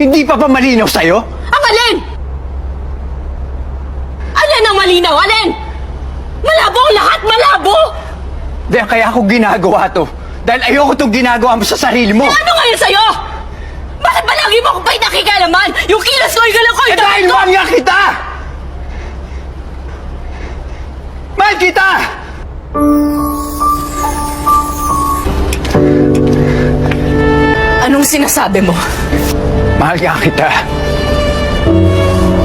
Hindi pa ba malinaw sa'yo? Ang alin? Alin ang malinaw? Alin? Malabo ang lahat! Malabo! Dahil kaya ako ginagawa to. Dahil ayoko itong ginagawa mo sa sarili mo. Ano ngayon sa'yo? Bakit ba lagi mo akong pa'y nakikalaman? Yung kilos ko, yung galaw ko, Eh yung dahil ko! mahal nga kita! Mahal kita! Anong sinasabi mo? Mahal nga kita.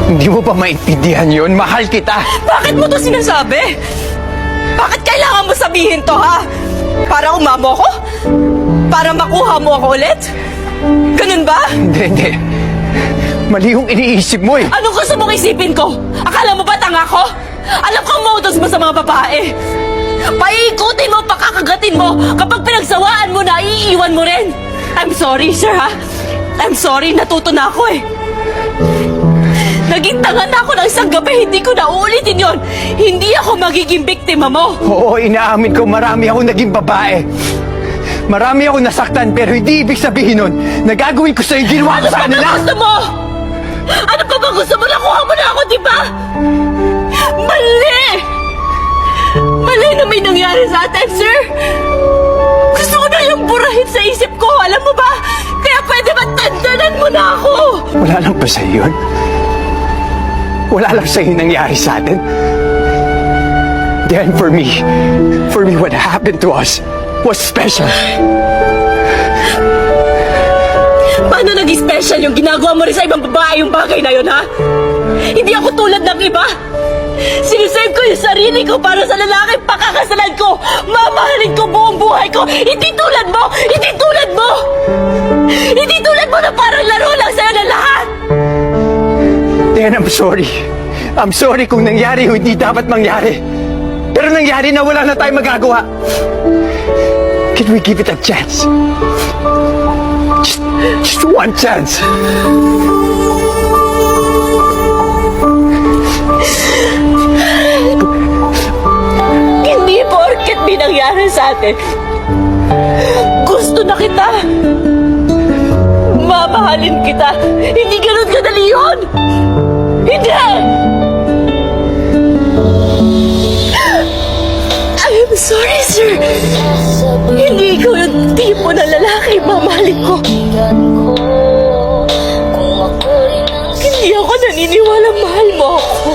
Hindi mo ba maintindihan yun? Mahal kita! Bakit mo to sinasabi? Bakit kailangan mo sabihin to, ha? Para umamo ko? Para makuha mo ako ulit? Ganun ba? Hindi. Mali yung iniisip mo eh. Anong gusto mong isipin ko? Akala mo ba tanga ko? Alam ko ang modus mo sa mga babae. Paikutin mo, pakakagatin mo. Kapag pinagsawaan mo na, iiwan mo rin. I'm sorry, sir, ha? I'm sorry, natuto na ako eh. Naging tanga na ako ng isang gabi, hindi ko na uulitin yon. Hindi ako magiging biktima mo. Oo, inaamin ko marami ako naging babae. Marami ako nasaktan pero hindi ibig sabihin nun na gagawin ko sa'yo ginawa ko sa kanila. Ano pa ba gusto mo? Ano pa ba gusto mo? Nakuha mo na ako, di ba? Mali! Mali na may nangyari sa atin, sir. Gusto ko na yung burahin sa isip ko. Alam mo ba? Kaya pwede ba tandanan mo na ako? Wala lang ba sa'yo yun? Wala lang sa'yo nangyari sa atin? Then for me what happened to us was special. Paano naging special yung ginagawa mo rin sa ibang babae yung bagay na yun, ha? Hindi ako tulad ng iba. Sinisave ko yung sarili ko para sa lalaki pakakasalan ko. Mamahalin ko buong buhay ko. Hindi tulad mo! Hindi tulad mo! Hindi tulad mo na parang laro lang sa'yo na lahat! Then I'm sorry. I'm sorry kung nangyari yung hindi dapat mangyari. Pero nangyari na wala na tayong magagawa. Can we give it a chance? Just one chance. Hindi porket may nangyari sa atin. Gusto na kita. Mamahalin kita. Hindi ganun kadali yun. Hindi! I'm sorry, sir. Hindi ikaw yung tipo na lalaki mamahalin ko. Hindi ako naniniwala mahal mo ako.